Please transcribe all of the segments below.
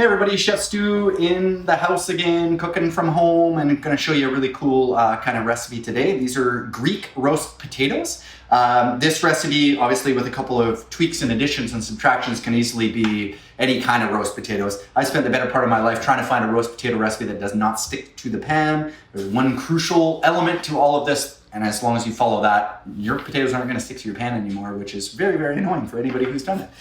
Hey everybody, Chef Stu in the house again, cooking from home, and I'm going to show you a really cool kind of recipe today. These are Greek roast potatoes. This recipe, obviously with a couple of tweaks and additions and subtractions, can easily be any kind of roast potatoes. I spent the better part of my life trying to find a roast potato recipe that does not stick to the pan. There's one crucial element to all of this, and as long as you follow that, your potatoes aren't going to stick to your pan anymore, which is very, very annoying for anybody who's done it.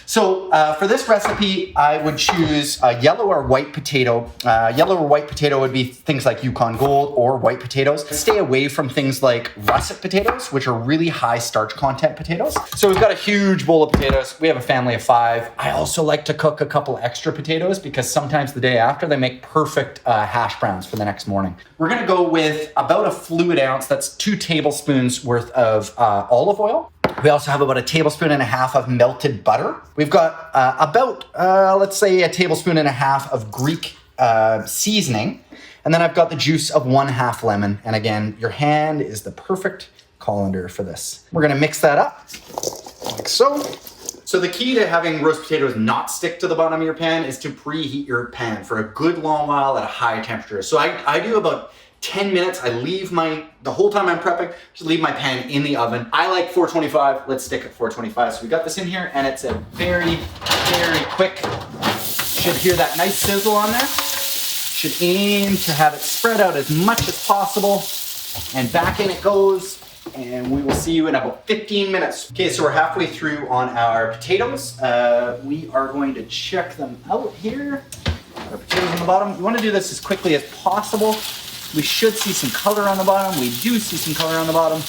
So for this recipe, I would choose a yellow or white potato. Yellow or white potato would be things like Yukon Gold or white potatoes. Stay away from things like russet potatoes, which are really high starch content potatoes. So we've got a huge bowl of potatoes. We have a family of 5. I also like to cook a couple extra potatoes because sometimes the day after they make perfect hash browns for the next morning. We're gonna go with about a fluid ounce, that's 2 tablespoons worth of olive oil. We also have about a tablespoon and a half of melted butter. We've got let's say a tablespoon and a half of Greek seasoning. And then I've got the juice of 1/2 lemon. And again, your hand is the perfect colander for this. We're gonna mix that up like so. So the key to having roast potatoes not stick to the bottom of your pan is to preheat your pan for a good long while at a high temperature. So I do about 10 minutes. I leave the whole time I'm prepping, just leave my pan in the oven. I like 425, let's stick at 425. So we got this in here and it's a very, very quick, should hear that nice sizzle on there. Should aim to have it spread out as much as possible. And back in it goes. And we will see you in about 15 minutes. Okay, so we're halfway through on our potatoes. We are going to check them out here. Our potatoes on the bottom. You want to do this as quickly as possible. We should see some color on the bottom. We do see some color on the bottom.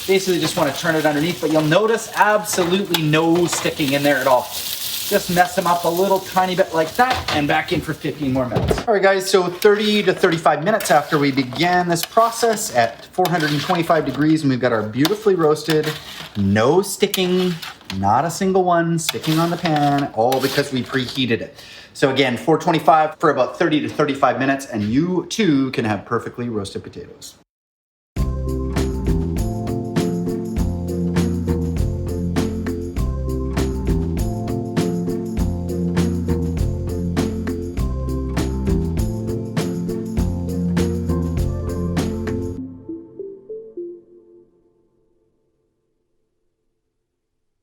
Basically just want to turn it underneath, but you'll notice absolutely no sticking in there at all. Just mess them up a little tiny bit like that and back in for 15 more minutes. All right guys, so 30 to 35 minutes after we began this process at 425 degrees, and we've got our beautifully roasted, no sticking, not a single one sticking on the pan, all because we preheated it. So again, 425 for about 30 to 35 minutes, and you too can have perfectly roasted potatoes.